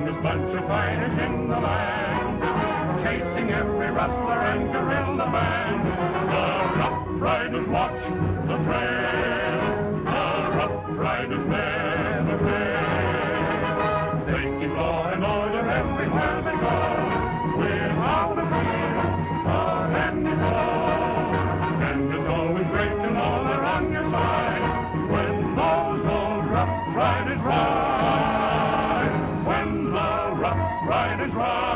strongest bunch of fighters in the land, chasing every rustler and guerrilla band. The Rough Riders watch the trail, the Rough Riders never fail. They keep law and order everywhere they go, without a fear of any foe. And it's always great to know they're on your side when those old Rough Riders ride, when the Rough Riders ride.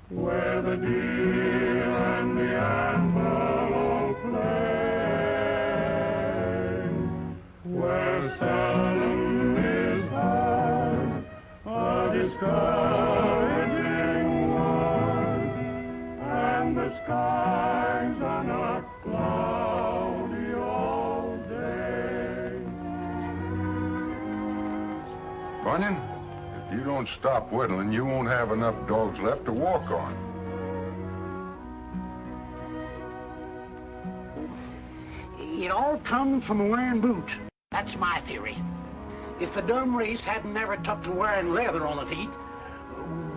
Where the deer and the antelope play, where seldom is heard a discouraging word, and the skies are not cloudy all day. Bunyan, if you don't stop whittling, you won't have enough dogs left to walk on. It all comes from wearing boots. That's my theory. If the dumb race hadn't never took to wearing leather on the feet,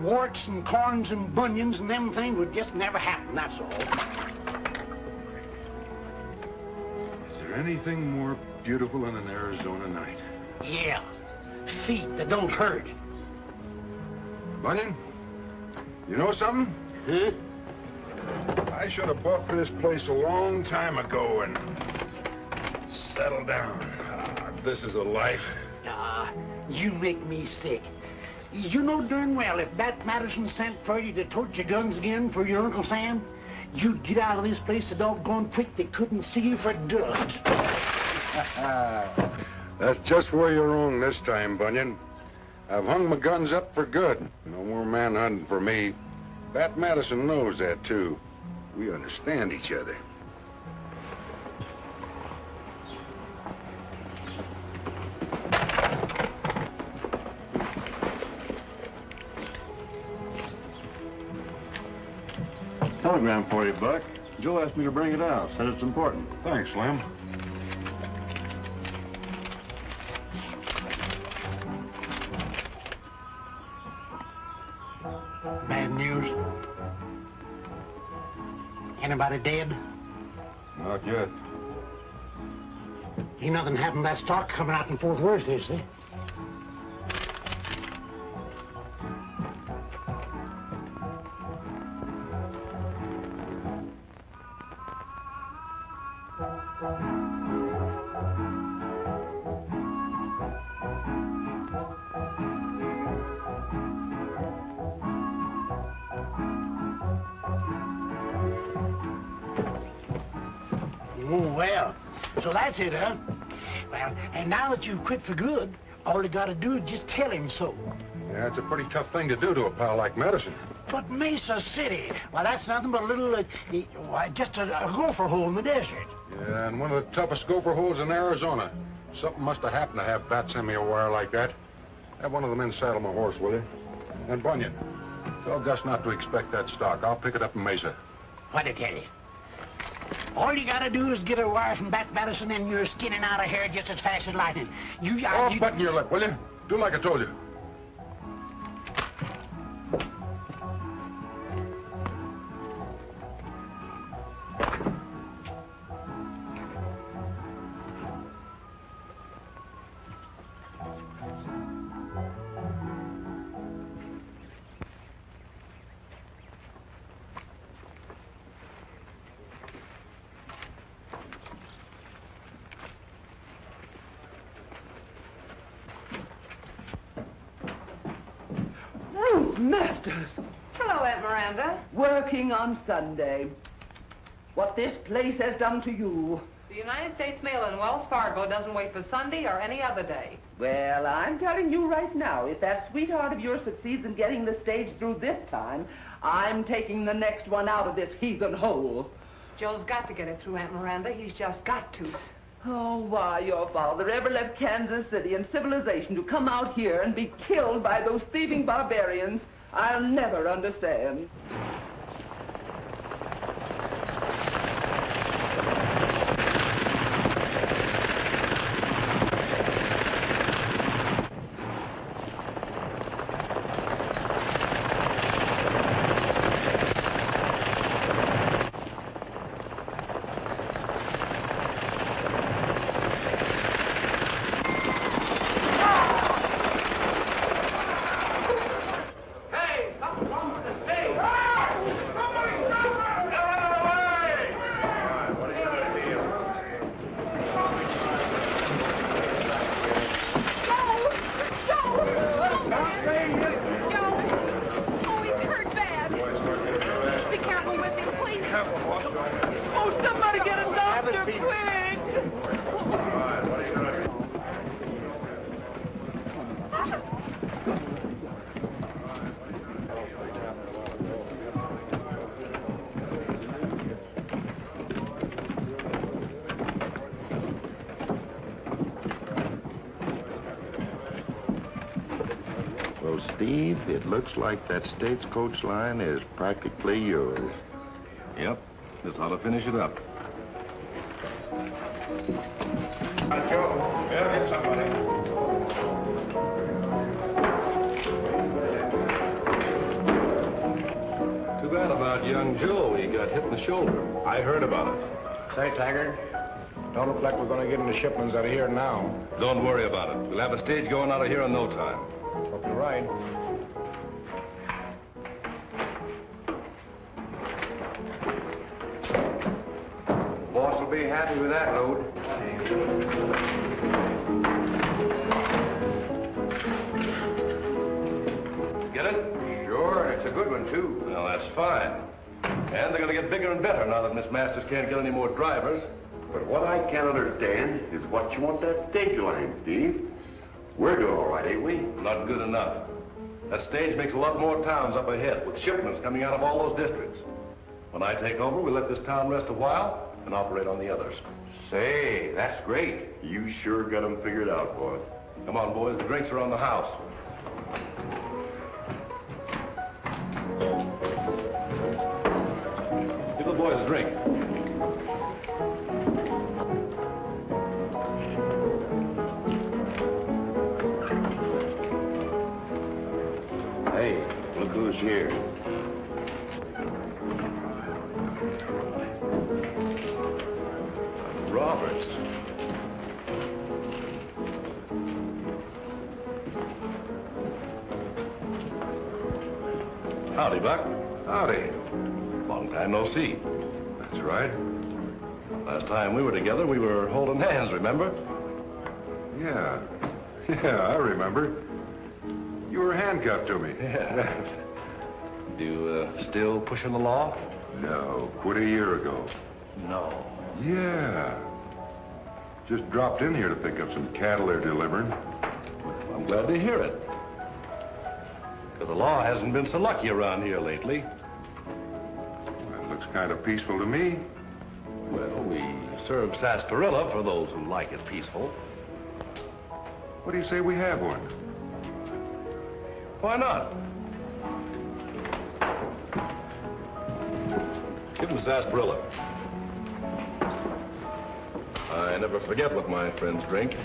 warts and corns and bunions and them things would just never happen, that's all. Is there anything more beautiful than an Arizona night? Yeah, feet that don't hurt. Bunyan, you know something? Huh? I should have bought this place a long time ago and settled down. This is a life. You make me sick. You know darn well if Bat Madison sent for you to tote your guns again for your Uncle Sam, you'd get out of this place so doggone quick they couldn't see you for dust. That's just where you're wrong this time, Bunyan. I've hung my guns up for good. No more manhunting for me. Bat Madison knows that, too. We understand each other. Telegram for you, Buck. Joe asked me to bring it out. Said it's important. Thanks, Slim. Bad news. Anybody dead? Not yet. Ain't nothing happened to that stock coming out in Fort Worth, is there? Oh, well, so that's it, huh? Well, and now that you've quit for good, all you gotta do is just tell him so. Yeah, it's a pretty tough thing to do to a pal like Madison. But Mesa City, well, that's nothing but a little, just a gopher hole in the desert. Yeah, and one of the toughest gopher holes in Arizona. Something must have happened to have Bat send me a wire like that. Have one of the men saddle my horse, will you? And Bunyan, tell Gus not to expect that stock. I'll pick it up in Mesa. What'd I tell you? All you gotta do is get a wire from Bat Madison and you're skinning out of here just as fast as lightning. Button your lip, will you? Do like I told you. Masters! Hello, Aunt Miranda. Working on Sunday. What this place has done to you. The United States Mail in Wells Fargo doesn't wait for Sunday or any other day. Well, I'm telling you right now, if that sweetheart of yours succeeds in getting the stage through this time, I'm taking the next one out of this heathen hole. Joe's got to get it through, Aunt Miranda. He's just got to. Oh, why your father ever left Kansas City and civilization to come out here and be killed by those thieving barbarians, I'll never understand. careful with him, please. Careful, boss. Oh, somebody get a doctor, quick! All right, what are you going to do? Well, Steve, it looks like that stagecoach line is practically yours. Yep. This ought to finish it up. Joe, yeah, get somebody. Too bad about young Joe. He got hit in the shoulder. I heard about it. Say, Taggart, don't look like we're going to get any shipments out of here now. Don't worry about it. We'll have a stage going out of here in no time. Hope you're right. Boss will be happy with that load. Get it? Sure, it's a good one, too. Well, that's fine. And they're going to get bigger and better now that Miss Masters can't get any more drivers. But what I can't understand is what you want that stage line, Steve. We're doing all right, ain't we? Not good enough. That stage makes a lot more towns up ahead, with shipments coming out of all those districts. When I take over, we'll let this town rest a while and operate on the others. Say, that's great. You sure got them figured out, boss. Come on, boys, the drinks are on the house. Give the boys a drink. Hey, look who's here. Roberts. Howdy, Buck. Howdy. Long time no see. That's right. Last time we were together, we were holding hands, remember? Yeah. Yeah, I remember. You were handcuffed to me. Yeah. You still pushing the law? No, quit a year ago. No. Yeah. Just dropped in here to pick up some cattle they're delivering. I'm glad to hear it. Because the law hasn't been so lucky around here lately. That looks kind of peaceful to me. Well, we serve sarsaparilla for those who like it peaceful. What do you say we have one? Why not? Give them sarsaparilla. I never forget what my friends drink.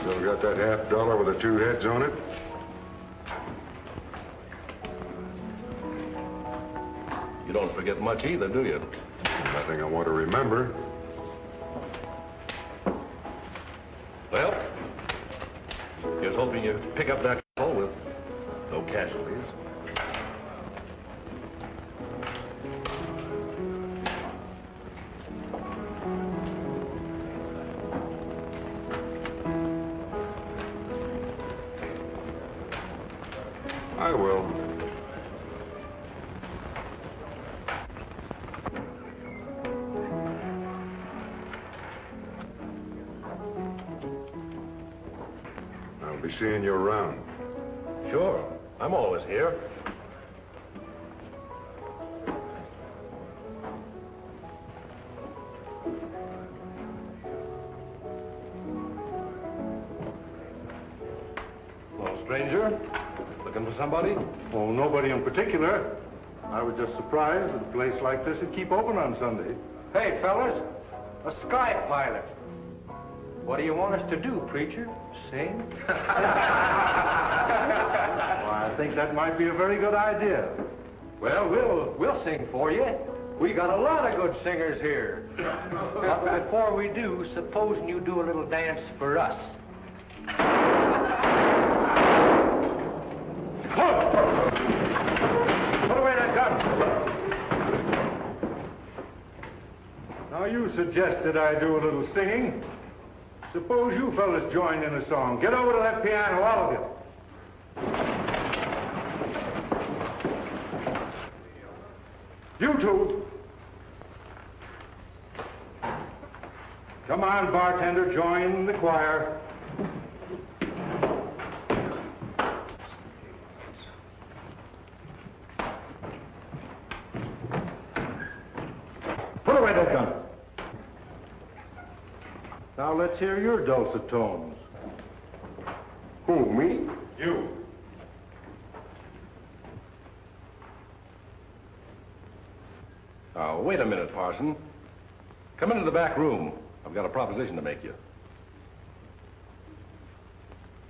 Still got that $50 with the two heads on it? You don't forget much either, do you? Nothing I want to remember. Well, here's hoping you pick up that call with no casualties. I will. I'll be seeing you around. Sure, I'm always here. Well, stranger, looking for somebody? Oh, nobody in particular. I was just surprised that a place like this would keep open on Sunday. Hey, fellas, a sky pilot. What do you want us to do, preacher? Sing? Well, I think that might be a very good idea. Well, we'll sing for you. We got a lot of good singers here. But before we do, supposing you do a little dance for us. Put away that gun. Now, you suggested I do a little singing. Suppose you fellas join in a song. Get over to that piano, all of you. You two. Come on, bartender, join the choir. Put away that gun. Now let's hear your dulcet tones. Who, me? You. Now, wait a minute, Parson. Come into the back room. I've got a proposition to make you.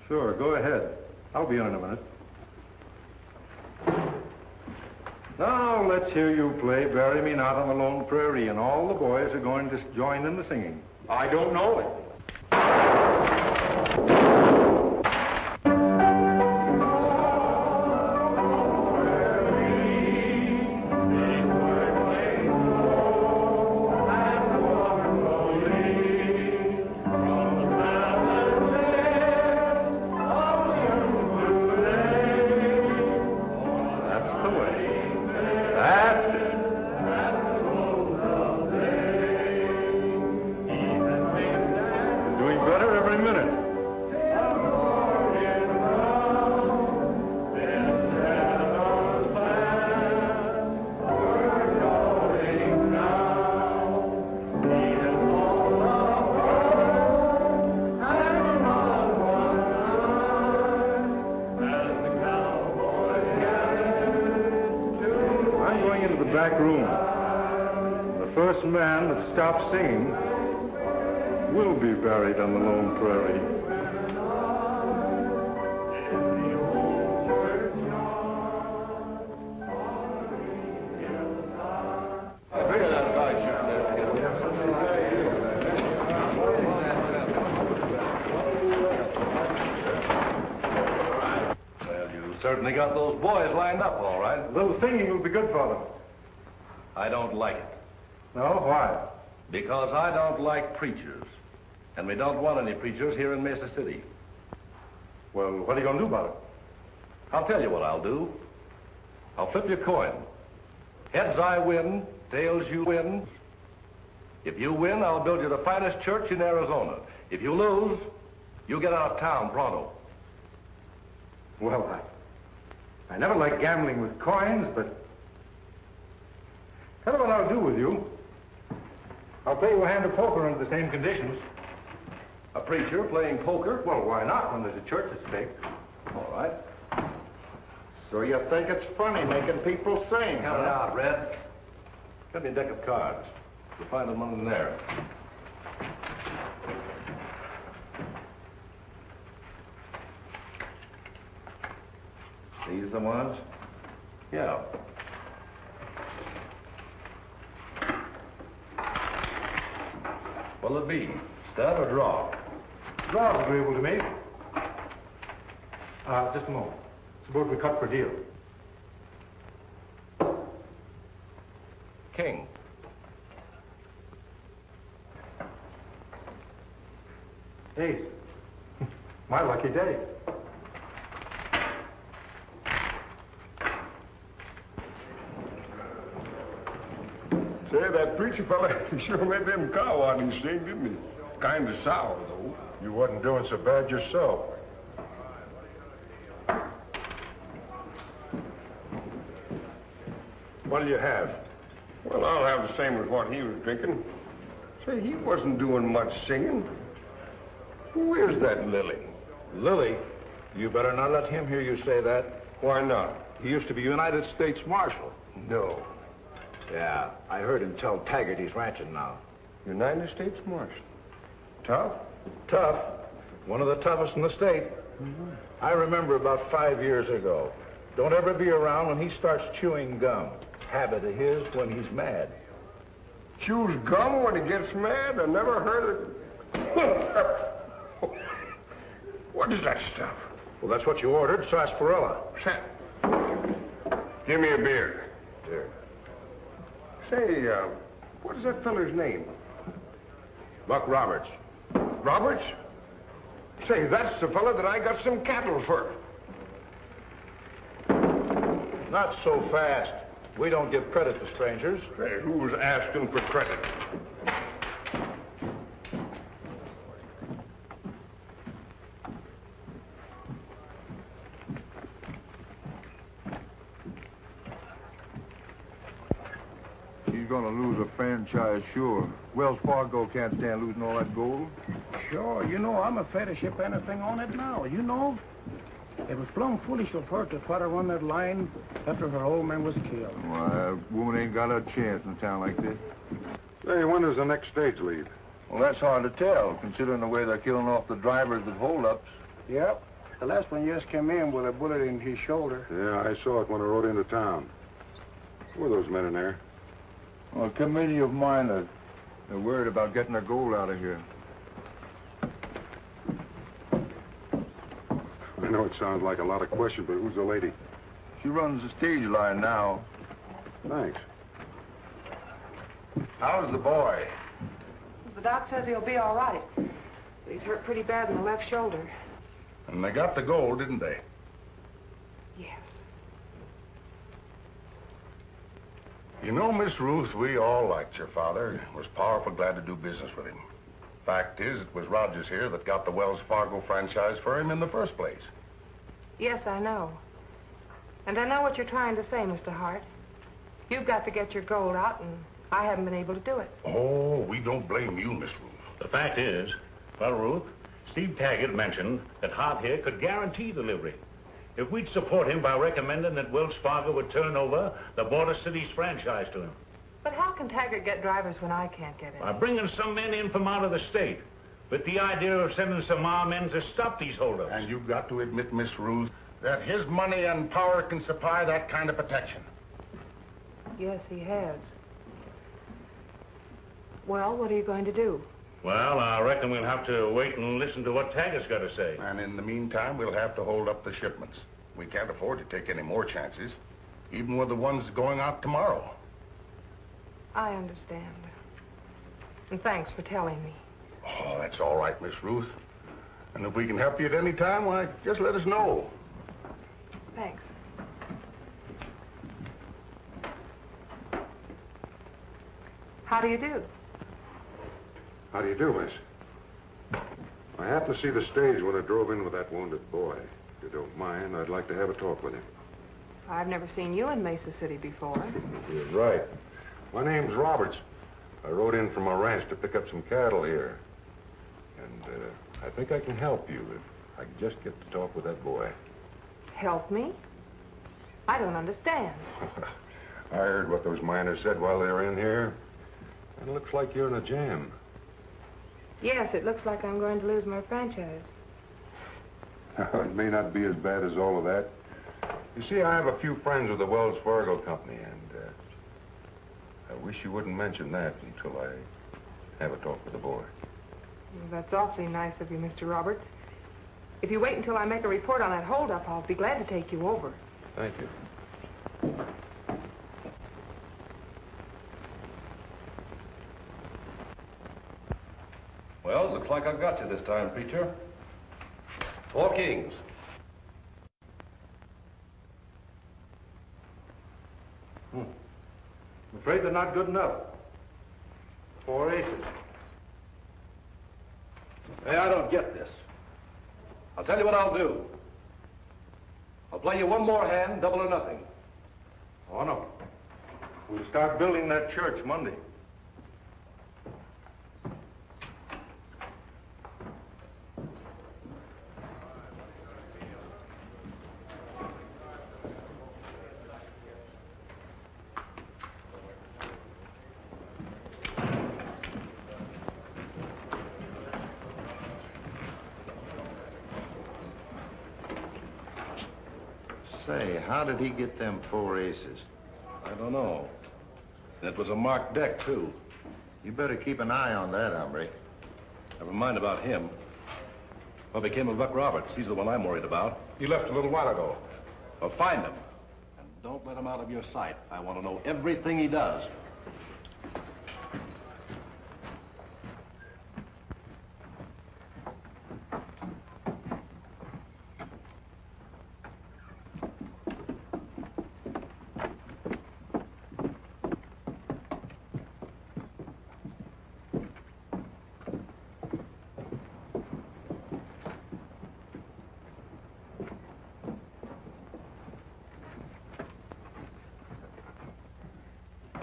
Sure, go ahead. I'll be in a minute. Now, let's hear you play Bury Me Not on the Lone Prairie, and all the boys are going to join in the singing. I don't know it. Back room. The first man that stops singing will be buried on the Lone Prairie. Well, you certainly got those boys lined up all right. A little singing will be good for them. I don't like it. No? Why? Because I don't like preachers. And we don't want any preachers here in Mesa City. Well, what are you going to do about it? I'll tell you what I'll do. I'll flip your coin. Heads I win, tails you win. If you win, I'll build you the finest church in Arizona. If you lose, you get out of town pronto. Well, I never liked gambling with coins, but tell you what I'll do with you. I'll play you a hand of poker under the same conditions. A preacher playing poker? Well, why not when there's a church at stake? All right. So you think it's funny making people sing, Count it out, Red. Get me a deck of cards. You'll find them under there. These the ones? Yeah. What'll it be? Stud or draw? Draw's agreeable to me. Just a moment. Suppose we cut for deal. King. Ace. My lucky day. Say, that preacher fella sure made them cow watching sing, didn't he? Kind of sour, though. You wasn't doing so bad yourself. What'll you have? Well, I'll have the same as what he was drinking. Say, he wasn't doing much singing. Who is that Lily? Lily? You better not let him hear you say that. Why not? He used to be United States Marshal. No. Yeah, I heard him tell Taggart he's ranching now. United States Marshal. Tough? Tough. One of the toughest in the state. Mm-hmm. I remember about 5 years ago. Don't ever be around when he starts chewing gum. Habit of his when he's mad. Chews gum when he gets mad? I never heard it. What is that stuff? Well, that's what you ordered, sarsaparilla. Give me a beer. Here. Say, what is that feller's name? Buck Roberts. Roberts? Say, that's the fella that I got some cattle for. Not so fast. We don't give credit to strangers. Hey, who's asking for credit? He's gonna lose a franchise, sure. Wells Fargo can't stand losing all that gold. Sure, you know, I'm afraid to ship anything on it now, you know. It was plumb foolish of her to try to run that line after her old man was killed. Well, that woman ain't got a chance in a town like this. Hey, when does the next stage leave? Well, that's hard to tell, considering the way they're killing off the drivers with holdups. Yep. The last one just came in with a bullet in his shoulder. Yeah, I saw it when I rode into town. Who are those men in there? Well, a committee of miners. They're worried about getting their gold out of here. I know it sounds like a lot of questions, but who's the lady? She runs the stage line now. Thanks. How's the boy? The doc says he'll be all right. But he's hurt pretty bad in the left shoulder. And they got the gold, didn't they? Yes. You know, Miss Ruth, we all liked your father. Was powerful glad to do business with him. Fact is, it was Rogers here that got the Wells Fargo franchise for him in the first place. Yes, I know. And I know what you're trying to say, Mr. Hart. You've got to get your gold out, and I haven't been able to do it. Oh, we don't blame you, Miss Ruth. The fact is, well, Ruth, Steve Taggart mentioned that Hart here could guarantee delivery. If we'd support him by recommending that Wells Fargo would turn over the Border Cities franchise to him. But how can Taggart get drivers when I can't get in? By bringing some men in from out of the state, with the idea of sending some armed men to stop these holdups. And you've got to admit, Miss Ruth, that his money and power can supply that kind of protection. Yes, he has. Well, what are you going to do? Well, I reckon we'll have to wait and listen to what Taggart's got to say. And in the meantime, we'll have to hold up the shipments. We can't afford to take any more chances, even with the ones going out tomorrow. I understand. And thanks for telling me. Oh, that's all right, Miss Ruth. And if we can help you at any time, why, just let us know. Thanks. How do you do? How do you do, miss? I happened to see the stage when it drove in with that wounded boy. If you don't mind, I'd like to have a talk with him. I've never seen you in Mesa City before. You're right. My name's Roberts. I rode in from my ranch to pick up some cattle here. And I think I can help you if I can just get to talk with that boy. Help me? I don't understand. I heard what those miners said while they were in here. And it looks like you're in a jam. Yes, it looks like I'm going to lose my franchise. It may not be as bad as all of that. You see, I have a few friends with the Wells Fargo company, and I wish you wouldn't mention that until I have a talk with the boy. Well, that's awfully nice of you, Mr. Roberts. If you wait until I make a report on that holdup, I'll be glad to take you over. Thank you. Well, looks like I've got you this time, preacher. 4 kings. I'm afraid they're not good enough. 4 aces. Hey, I don't get this. I'll tell you what I'll do. I'll play you one more hand, double or nothing. Oh, no. We'll start building that church Monday. Say, how did he get them 4 aces? I don't know. It was a marked deck, too. You better keep an eye on that, hombre. Never mind about him. What became of Buck Roberts? He's the one I'm worried about. He left a little while ago. Well, find him. And don't let him out of your sight. I want to know everything he does.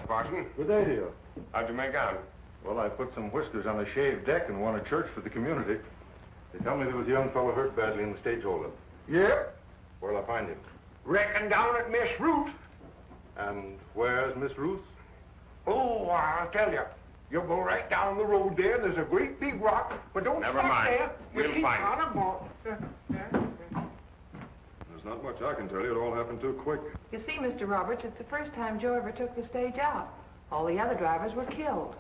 Parson. Good day to you. How'd you make out? Well, I put some whiskers on a shaved deck and won a church for the community. They tell me there was a young fellow hurt badly in the stage holdup. Yep. Where'll I find him? Reckon down at Miss Ruth. And where's Miss Ruth? Oh, I'll tell you. You go right down the road there, and there's a great big rock, but don't Never stop mind. there. We'll keep find on it. a ball. There's not much I can tell you. It all happened too quick. You see, Mr. Roberts, it's the first time Joe ever took the stage out. All the other drivers were killed.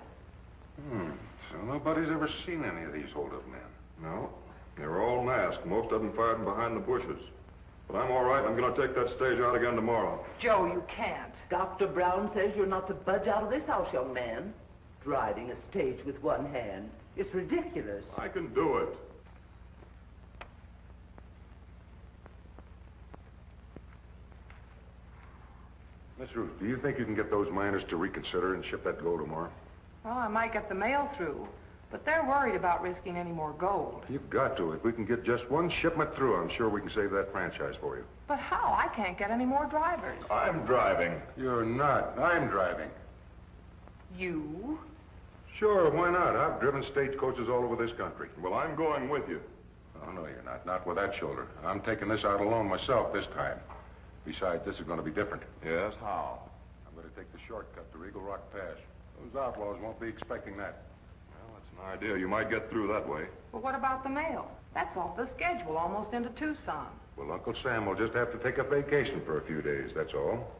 So nobody's ever seen any of these hold-up men? No. They were all masked. Most of them fired behind the bushes. But I'm all right. I'm going to take that stage out again tomorrow. Joe, you can't. Dr. Brown says you're not to budge out of this house, young man. Driving a stage with one hand. It's ridiculous. I can do it. Miss Ruth, do you think you can get those miners to reconsider and ship that gold tomorrow? Well, I might get the mail through, but they're worried about risking any more gold. You've got to. If we can get just one shipment through, I'm sure we can save that franchise for you. But how? I can't get any more drivers. I'm driving. You're not. I'm driving. You? Sure, why not? I've driven stagecoaches all over this country. Well, I'm going with you. Oh, no, you're not. Not with that shoulder. I'm taking this out alone myself this time. Besides, this is going to be different. Yes, how? I'm going to take the shortcut to Eagle Rock Pass. Those outlaws won't be expecting that. Well, that's an idea. You might get through that way. Well, what about the mail? That's off the schedule, almost into Tucson. Well, Uncle Sam will just have to take a vacation for a few days, that's all.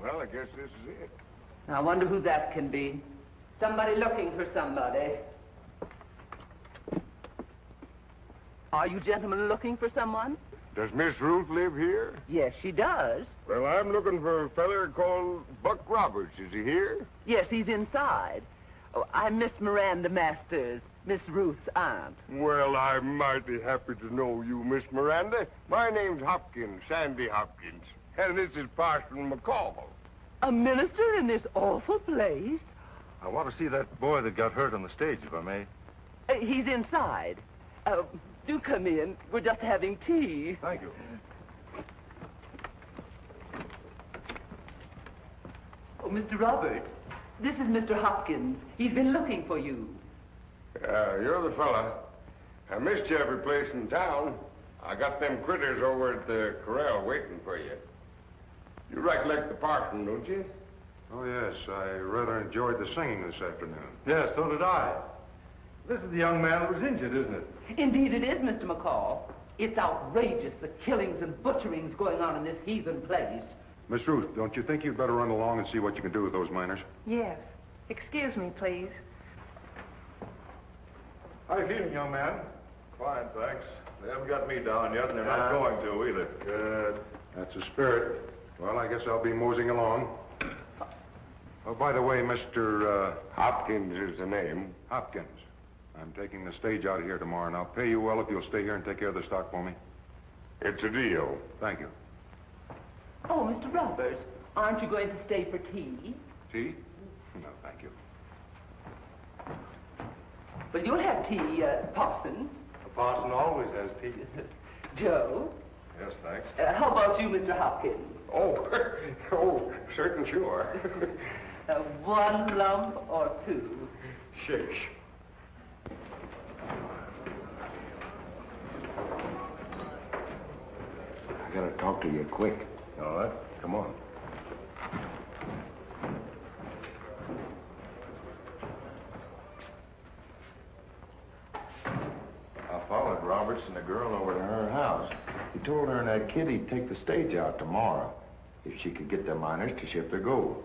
Well, I guess this is it. I wonder who that can be. Somebody looking for somebody. Are you gentlemen looking for someone? Does Miss Ruth live here? Yes, she does. Well, I'm looking for a feller called Buck Roberts. Is he here? Yes, he's inside. Oh, I'm Miss Miranda Masters, Miss Ruth's aunt. Well, I'm mighty happy to know you, Miss Miranda. My name's Hopkins, Sandy Hopkins. And this is Parson McCall. A minister in this awful place? I want to see that boy that got hurt on the stage, if I may. He's inside. Do come in. We're just having tea. Thank you. Oh, Mr. Roberts, this is Mr. Hopkins. He's been looking for you. You're the fella. I missed you every place in town. I got them critters over at the corral waiting for you. You recollect the parson, don't you? Oh, yes. I rather enjoyed the singing this afternoon. Yes, so did I. This is the young man who was injured, isn't it? Indeed it is, Mr. McCall. It's outrageous, the killings and butcherings going on in this heathen place. Miss Ruth, don't you think you'd better run along and see what you can do with those miners? Yes. Excuse me, please. How you feeling, young man? Fine, thanks. They haven't got me down yet, and they're not going to either. Good. That's the spirit. Well, I guess I'll be moseying along. Oh, by the way, Mr. Hopkins is the name. Hopkins. I'm taking the stage out of here tomorrow, and I'll pay you well if you'll stay here and take care of the stock for me. It's a deal. Thank you. Oh, Mr. Roberts, aren't you going to stay for tea? Tea? No, thank you. Well, you'll have tea, Parson. The parson always has tea. Joe? Yes, thanks. How about you, Mr. Hopkins? Oh, oh, certain sure. One lump or two? Shish. I gotta talk to you quick. All right, come on. I followed Roberts and the girl over to her house. He told her and that kid he'd take the stage out tomorrow if she could get the miners to ship their gold.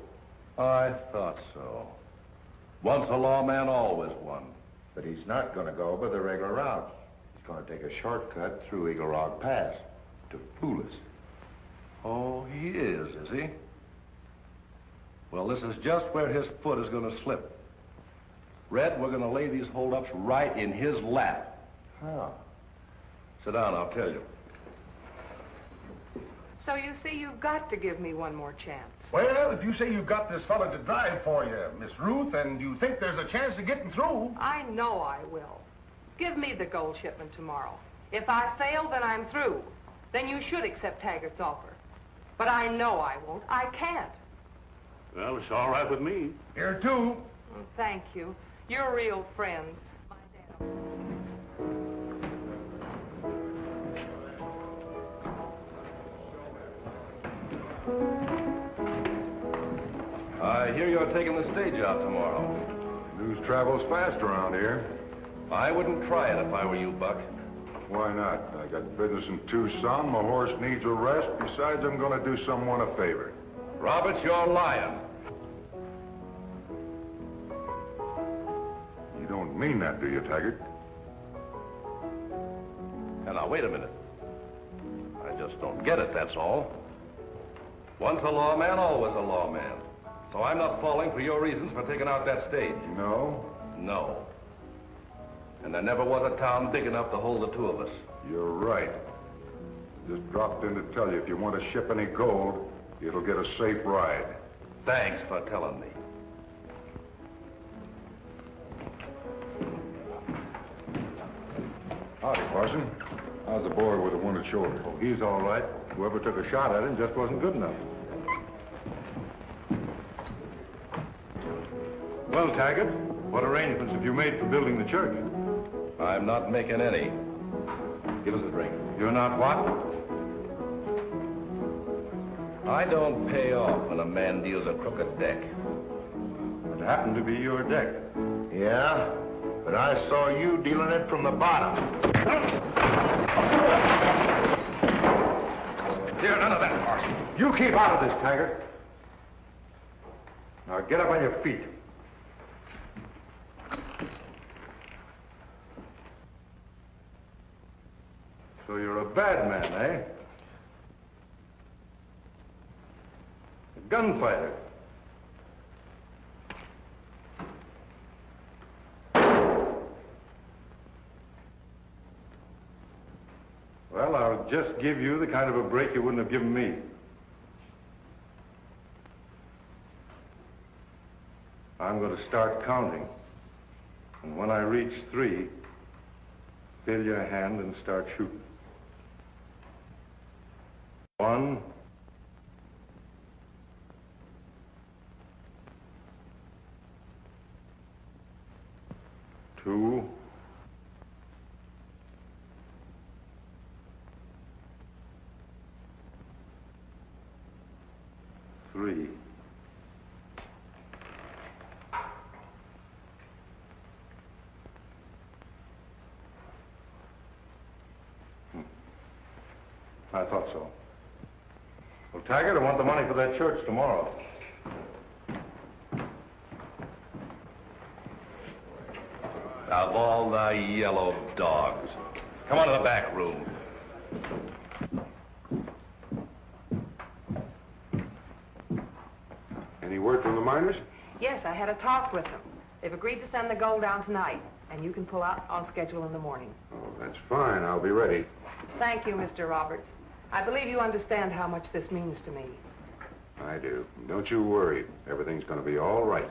I thought so. Once a lawman, always one. But he's not going to go by the regular route. He's going to take a shortcut through Eagle Rock Pass to fool us. Oh, he is he? Well, this is just where his foot is going to slip. Red, we're going to lay these holdups right in his lap. How? Sit down, I'll tell you. So you see, you've got to give me one more chance. Well, if you say you've got this fella to drive for you, Miss Ruth, and you think there's a chance of getting through... I know I will. Give me the gold shipment tomorrow. If I fail, then I'm through. then you should accept Taggart's offer. But I know I won't. I can't. Well, it's all right with me. Here, too. Oh, thank you. You're real friends. I hear you're taking the stage out tomorrow. News travels fast around here. I wouldn't try it if I were you, Buck. Why not? I got business in Tucson. My horse needs a rest. Besides, I'm going to do someone a favor. Roberts, you're lying. You don't mean that, do you, Taggart? Now, wait a minute. I just don't get it, that's all. Once a lawman, always a lawman. So I'm not falling for your reasons for taking out that stage. No? No. And there never was a town big enough to hold the two of us. You're right. Just dropped in to tell you if you want to ship any gold, it'll get a safe ride. Thanks for telling me. Howdy, Parson. How's the boy with the wounded shoulder? Oh, he's all right. Whoever took a shot at him just wasn't good enough. Well, Taggart, what arrangements have you made for building the church? I'm not making any. Give us a drink. You're not what? I don't pay off when a man deals a crooked deck. It happened to be your deck. Yeah, but I saw you dealing it from the bottom. Here, none of that, Parson. You keep out of this, Taggart. Now get up on your feet. So you're a bad man, eh? A gunfighter. Well, I'll just give you the kind of a break you wouldn't have given me. I'm going to start counting. And when I reach 3, fill your hand and start shooting. 1, 2, 3. I thought so. Well, Taggart, I want the money for that church tomorrow. Of all the yellow dogs. Come on to the back room. Any word from the miners? Yes, I had a talk with them. They've agreed to send the gold down tonight, and you can pull out on schedule in the morning. Oh, that's fine. I'll be ready. Thank you, Mr. Roberts. I believe you understand how much this means to me. I do. Don't you worry. Everything's going to be all right.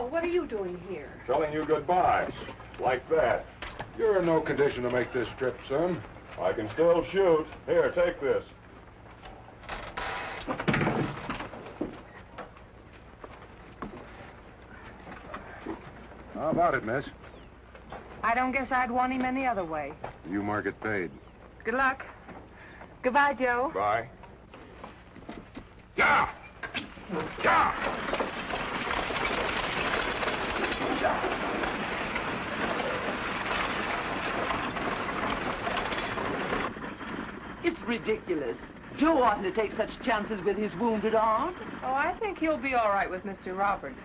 What are you doing here? Telling you goodbye. Like that. You're in no condition to make this trip, son. I can still shoot. Here, take this. How about it, miss? I don't guess I'd want him any other way. You mark it paid. Good luck. Goodbye, Joe. Bye. Yeah! Yeah! It's ridiculous. Joe oughtn't to take such chances with his wounded arm. Oh, I think he'll be all right with Mr. Roberts.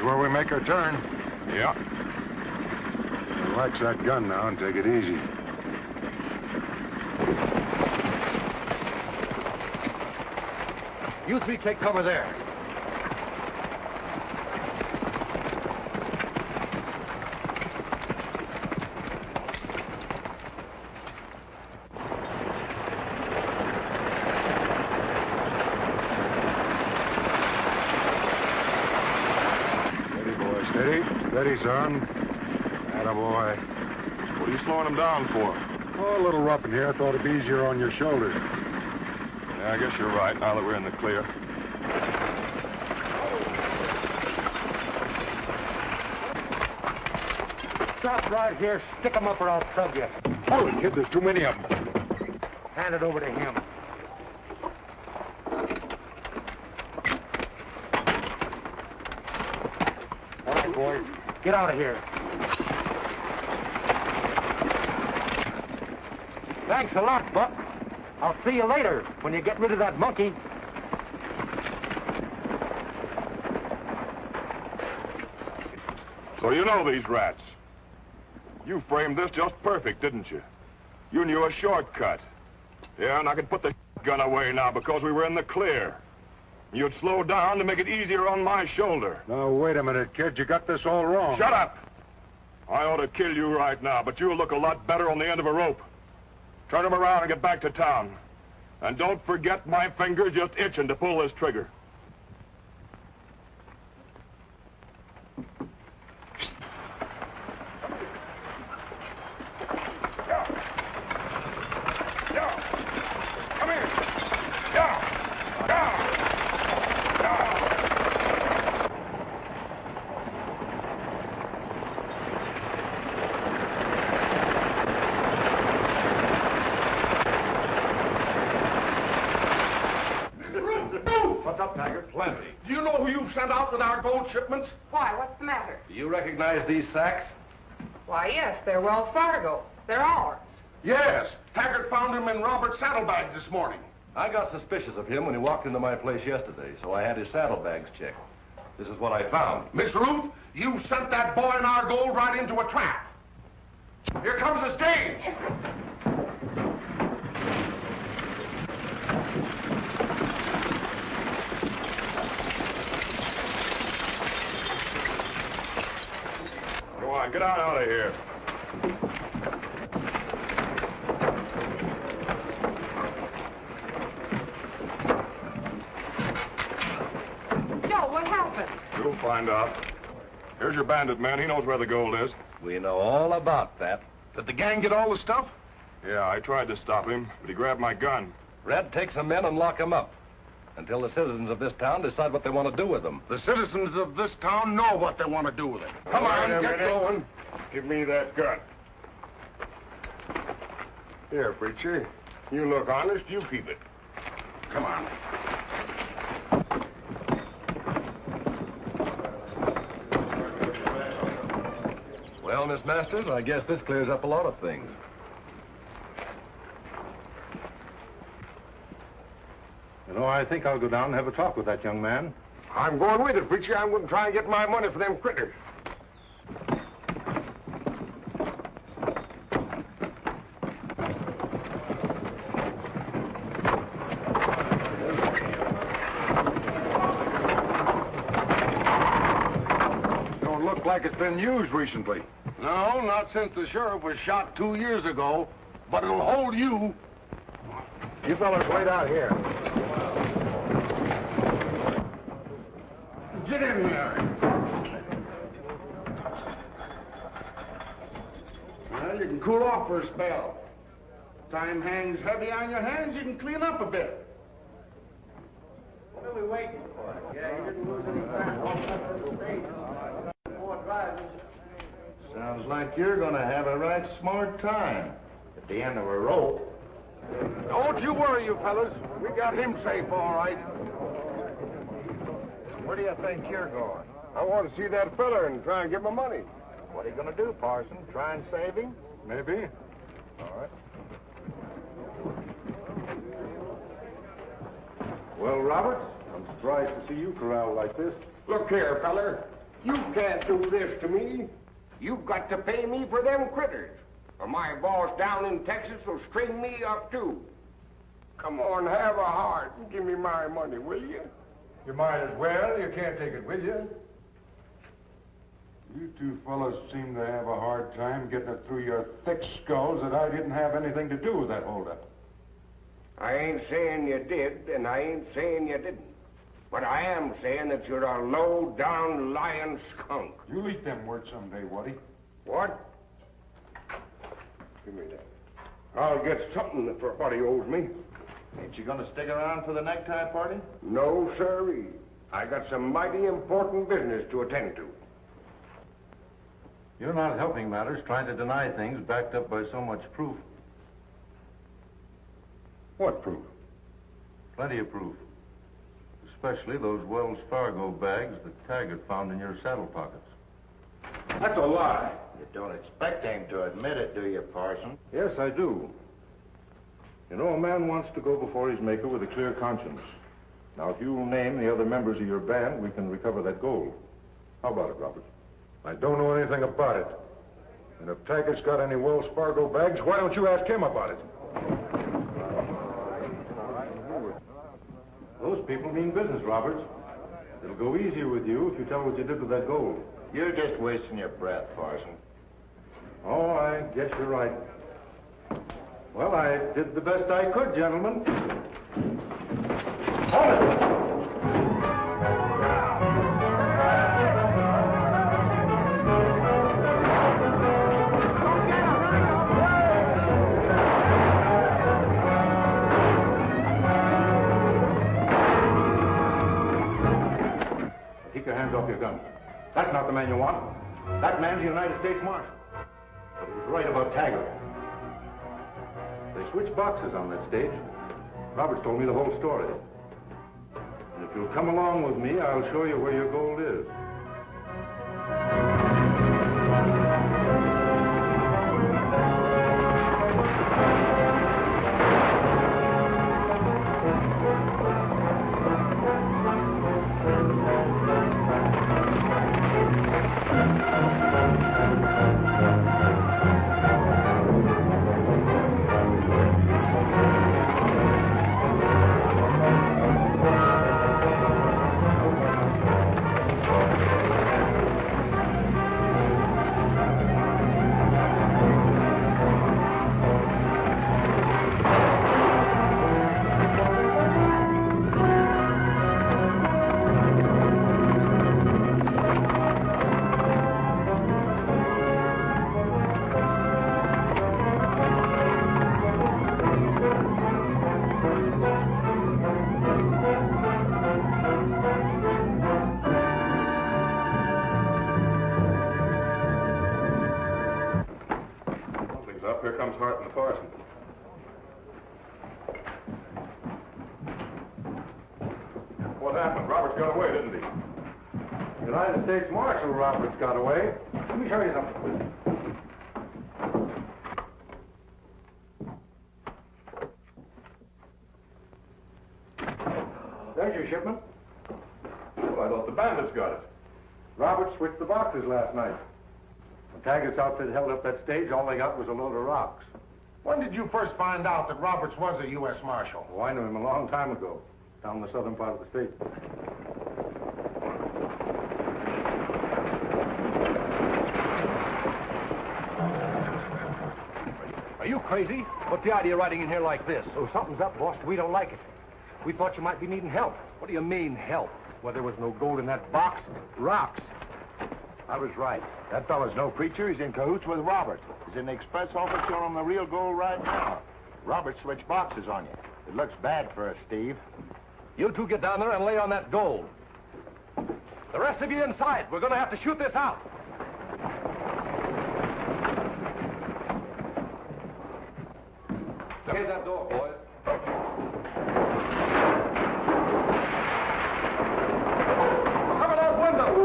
where we make our turn. Yeah. Relax that gun now and take it easy. You three take cover there. Steady, boy, steady. Steady, son. Attaboy. What are you slowing him down for? Oh, a little rough in here. I thought it'd be easier on your shoulders. Yeah, I guess you're right, now that we're in the clear. Stop right here. Stick 'em up or I'll plug you. Holy kid, there's too many of them. Hand it over to him. All right, boys. Get out of here. Thanks a lot, Buck. I'll see you later when you get rid of that monkey. So you know these rats. You framed this just perfect, didn't you? You knew a shortcut. Yeah, and I could put the gun away now because we were in the clear. You'd slow down to make it easier on my shoulder. Now, wait a minute, kid. You got this all wrong. Shut up! I ought to kill you right now, but you'll look a lot better on the end of a rope. Turn him around and get back to town. And don't forget my finger's just itching to pull this trigger. What's up, Tiger? Plenty. Do you know who you've sent out with our gold shipments? Why, what's the matter? Do you recognize these sacks? Why, yes, they're Wells Fargo. They're ours. Yes. Taggart found them in Robert's saddlebags this morning. I got suspicious of him when he walked into my place yesterday, so I had his saddlebags checked. This is what I found. Miss Ruth, you sent that boy and our gold right into a trap. Here comes the stage. Go on, get on out of here. Joe, what happened? You'll find out. Here's your bandit man. He knows where the gold is. We know all about that. Did the gang get all the stuff? Yeah, I tried to stop him, but he grabbed my gun. Red, take some men and lock them up until the citizens of this town decide what they want to do with them. The citizens of this town know what they want to do with it. Come on, get going. Give me that gun. Here, preacher. You look honest, you keep it. Come on. Well, Miss Masters, I guess this clears up a lot of things. You know, I think I'll go down and have a talk with that young man. I'm going with it, preacher. I'm going to try and get my money for them critters. Don't look like it's been used recently. No, not since the sheriff was shot 2 years ago. But it'll hold you. You fellas wait out here. Get in there. Well, you can cool off for a spell. Time hangs heavy on your hands, you can clean up a bit. What are we waiting for? Yeah, you didn't lose any time. Sounds like you're gonna have a right smart time at the end of a rope. Don't you worry, you fellas. We got him safe, all right. Where do you think you're going? I want to see that fella and try and get my money. What are you gonna do, Parson? Try and save him? Maybe. All right. Well, Robert, I'm surprised to see you corralled like this. Look here, feller. You can't do this to me. You've got to pay me for them critters, or my boss down in Texas will string me up too. Come on, have a heart and give me my money, will you? You might as well. You can't take it with you. You two fellas seem to have a hard time getting it through your thick skulls that I didn't have anything to do with that holdup. I ain't saying you did, and I ain't saying you didn't. But I am saying that you're a low-down lying skunk. You'll eat them words someday, Waddy. What? Give me that. I'll get something for what he owes me. Ain't you gonna stick around for the necktie party? No, sirree. I got some mighty important business to attend to. You're not helping matters, trying to deny things backed up by so much proof. What proof? Plenty of proof. Especially those Wells Fargo bags that Taggart found in your saddle pockets. That's a lie. You don't expect him to admit it, do you, Parson? Yes, I do. You know, a man wants to go before his maker with a clear conscience. Now, if you'll name the other members of your band, we can recover that gold. How about it, Robert? I don't know anything about it. And if Taggart's got any Wells Fargo bags, why don't you ask him about it? Those people mean business, Roberts. It'll go easier with you if you tell what you did with that gold. You're just wasting your breath, Parson. Oh, I guess you're right. Well, I did the best I could, gentlemen. Hold it! Keep your hands off your gun. That's not the man you want. That man's the United States Marshal. But he was right about Taggart. They switched boxes on that stage. Roberts told me the whole story. And if you'll come along with me, I'll show you where your gold is. Here comes Hart and the parson. What happened? Roberts got away, didn't he? United States Marshal Roberts got away. Let me show you something. There's your shipment. Well, I thought the bandits got it. Roberts switched the boxes last night. When Taggart's outfit held up that stage, all they got was a load of rocks. When did you first find out that Roberts was a U.S. Marshal? Oh, I knew him a long time ago, down in the southern part of the state. Are you crazy? What's the idea of riding in here like this? Oh, something's up, boss. We don't like it. We thought you might be needing help. What do you mean, help? Well, there was no gold in that box. Rocks. I was right. That fella's no preacher. He's in cahoots with Robert. He's in the express office showing him the real gold right now. Robert switched boxes on you. It looks bad for us, Steve. You two get down there and lay on that gold. The rest of you inside. We're going to have to shoot this out. Close that door, boys. Cover those windows.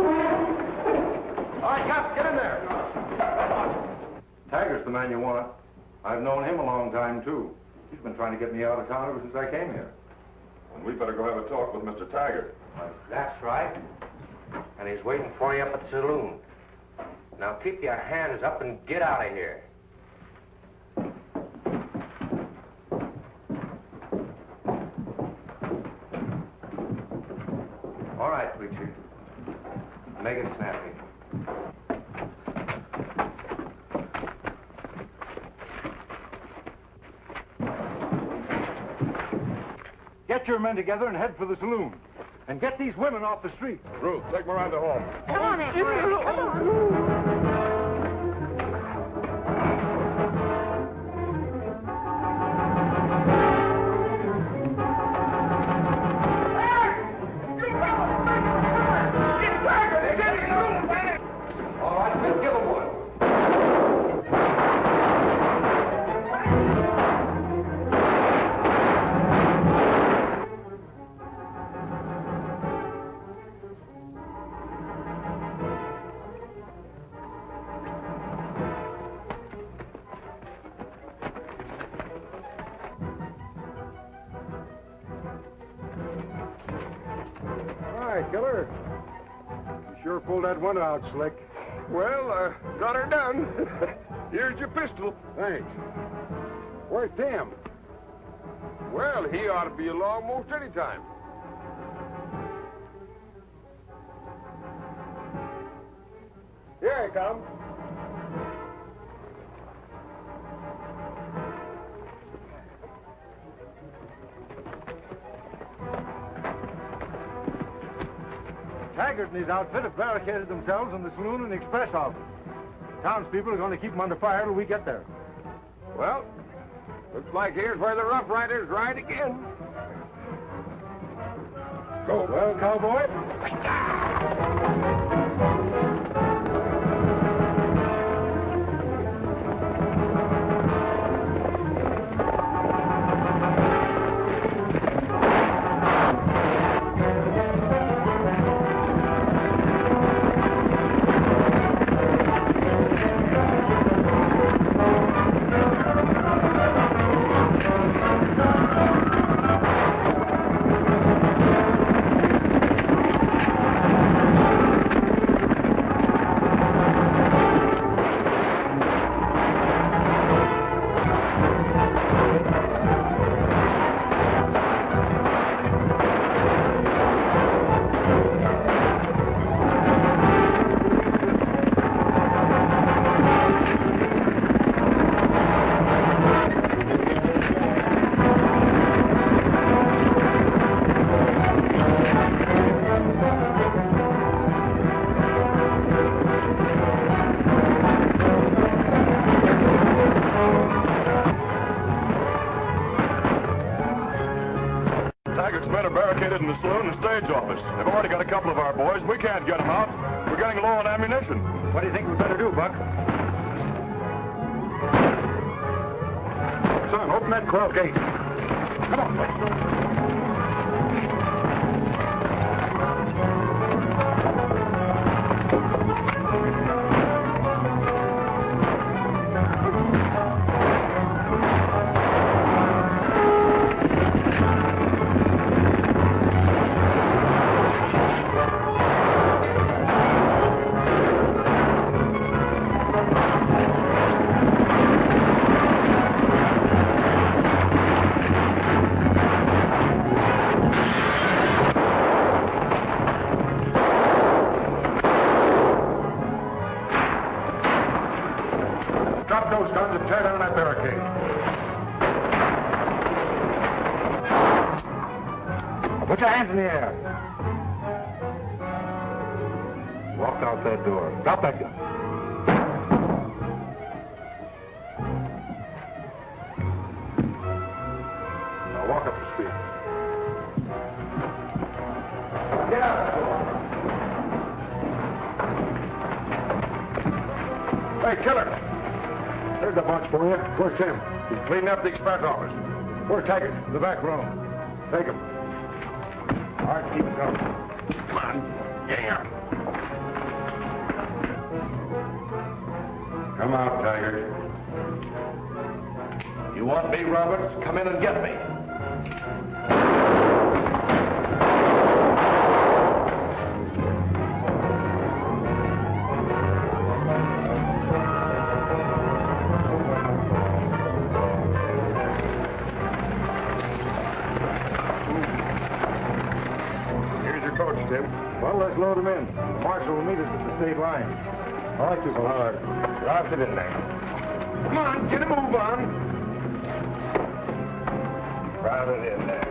All right, cops, get in there. Taggart's the man you want. I've known him a long time, too. He's been trying to get me out of town ever since I came here. And we better go have a talk with Mr. Taggart. That's right. And he's waiting for you up at the saloon. Now keep your hands up and get out of here. All right, preacher. Make it snappy. Get your men together and head for the saloon. And get these women off the street. Ruth, take Miranda home. Come on, Aunt Miranda, come on. All right, we'll give him one. Hi, killer. You sure pulled that one out slick. Well, got her done. Here's your pistol. Thanks. Where's Tim? Well, he ought to be along most any time. Here he comes. Taggart and his outfit have barricaded themselves in the saloon and the express office. Townspeople are going to keep them under fire till we get there. Well, looks like here's where the Rough Riders ride again. Go, well, cowboy. Taggart's men are barricaded in the saloon and stage office. They've already got a couple of our boys. We can't get them out. We're getting low on ammunition. What do you think we better do, Buck? Son, open that 12 gate. Come on, Buck. Drop those guns and tear down that barricade. Now put your hands in the air. Walk out that door. Drop that gun. Now walk up the street. Get out. Hey, killer. There's a bunch for you. Where's Tim? He's cleaning up the express office. Where's Taggart? The back room. Take him. All right, keep him coming. Come on. Gang up. Come out, Taggart. You want me, Roberts? Come in and get me. let's load them in. The marshal will meet us at the state line. All right, you fellas. All right. Drive it in there. Come on, get a move on. Drive it in there.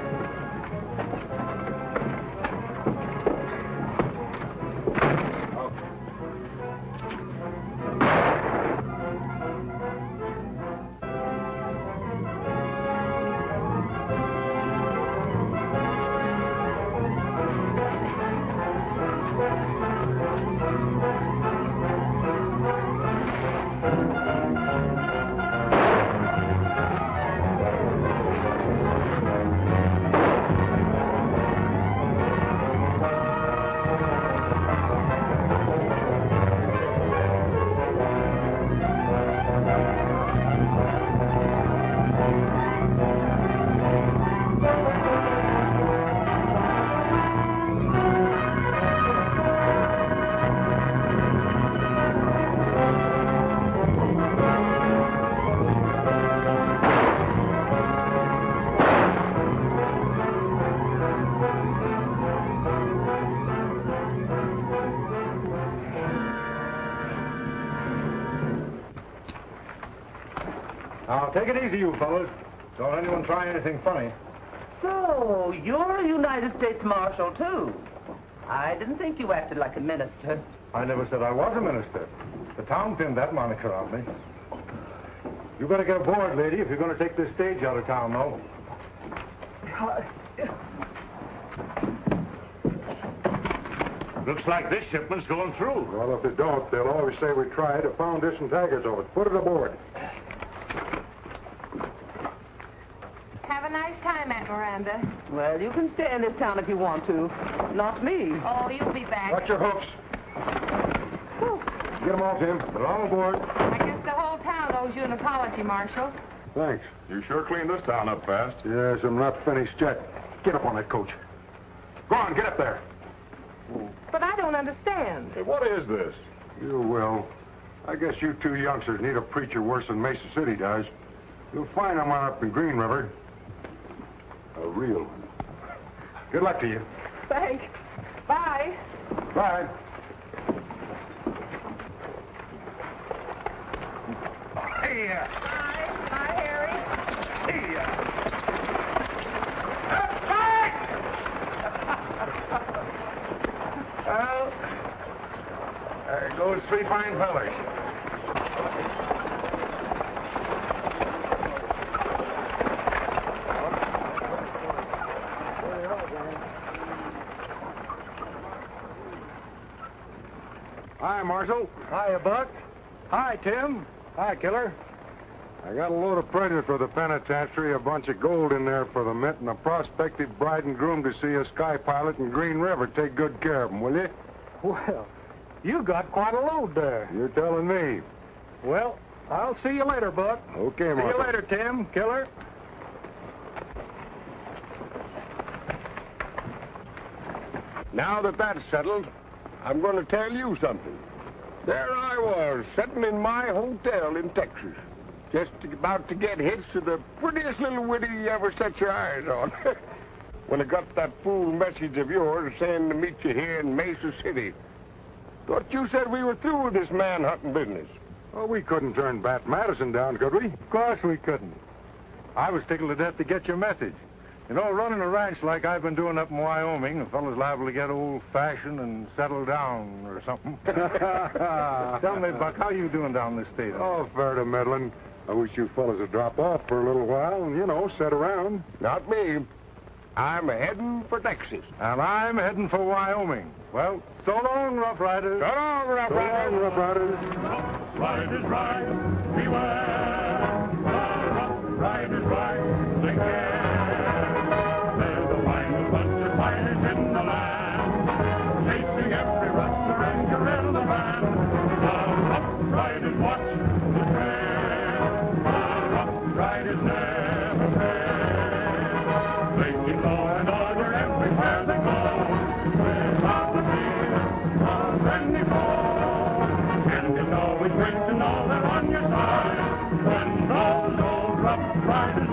Now, take it easy, you fellas. Don't anyone try anything funny. So, you're a United States Marshal, too. I didn't think you acted like a minister. I never said I was a minister. The town pinned that moniker on me. You better get aboard, lady, if you're going to take this stage out of town, though. Looks like this shipment's going through. Well, if it don't, they'll always say we tried or found this and taggers of it. Put it aboard. Have a nice time, Aunt Miranda. Well, you can stay in this town if you want to. Not me. Oh, you'll be back. Watch your hooks. Get them all, Tim. They're all aboard. I guess the whole town owes you an apology, Marshal. Thanks. You sure cleaned this town up fast. Yes, I'm not finished yet. Get up on that coach. Go on, get up there. But I don't understand. Hey, what is this? You will. I guess you two youngsters need a preacher worse than Mesa City does. You'll find them one up in Green River. A real one. Good luck to you. Thanks. Bye. Bye. Hey, Bye. Bye, Harry. hey, Well, there goes three fine fellers. Hi, Marshal. Hiya, Buck. Hi, Tim. Hi, Killer. I got a load of presents for the penitentiary, a bunch of gold in there for the mint, and a prospective bride and groom to see a sky pilot in Green River. Take good care of them, will you? Well, you got quite a load there. You're telling me. Well, I'll see you later, Buck. Okay, See Marshal. you later, Tim. Killer. Now that that's settled, I'm going to tell you something. There I was, sitting in my hotel in Texas, just about to get hitched to the prettiest little widdy you ever set your eyes on. When I got that fool message of yours saying to meet you here in Mesa City. Thought you said we were through with this man-hunting business. Well, we couldn't turn Bat Madison down, could we? Of course we couldn't. I was tickled to death to get your message. You know, running a ranch like I've been doing up in Wyoming, a fellow's liable to get old-fashioned and settle down or something. Tell me, Buck, how you doing down this state? Oh, fair to meddling. I wish you fellas would drop off for a little while and, you know, sit around. Not me. I'm heading for Texas. And I'm heading for Wyoming. Well, so long, Rough Riders. So long, Rough So Riders. long, Rough Riders. Rough Riders ride, beware. The Rough Riders ride, they care. They're the finest bunch of fighters in the land, chasing every rustler and guerrilla band. The Rough Riders watch the trail. The Rough Riders never fail. They keep law and order everywhere they go, without the fear of any foe. And it's always great to know they're on your side when those old Rough Riders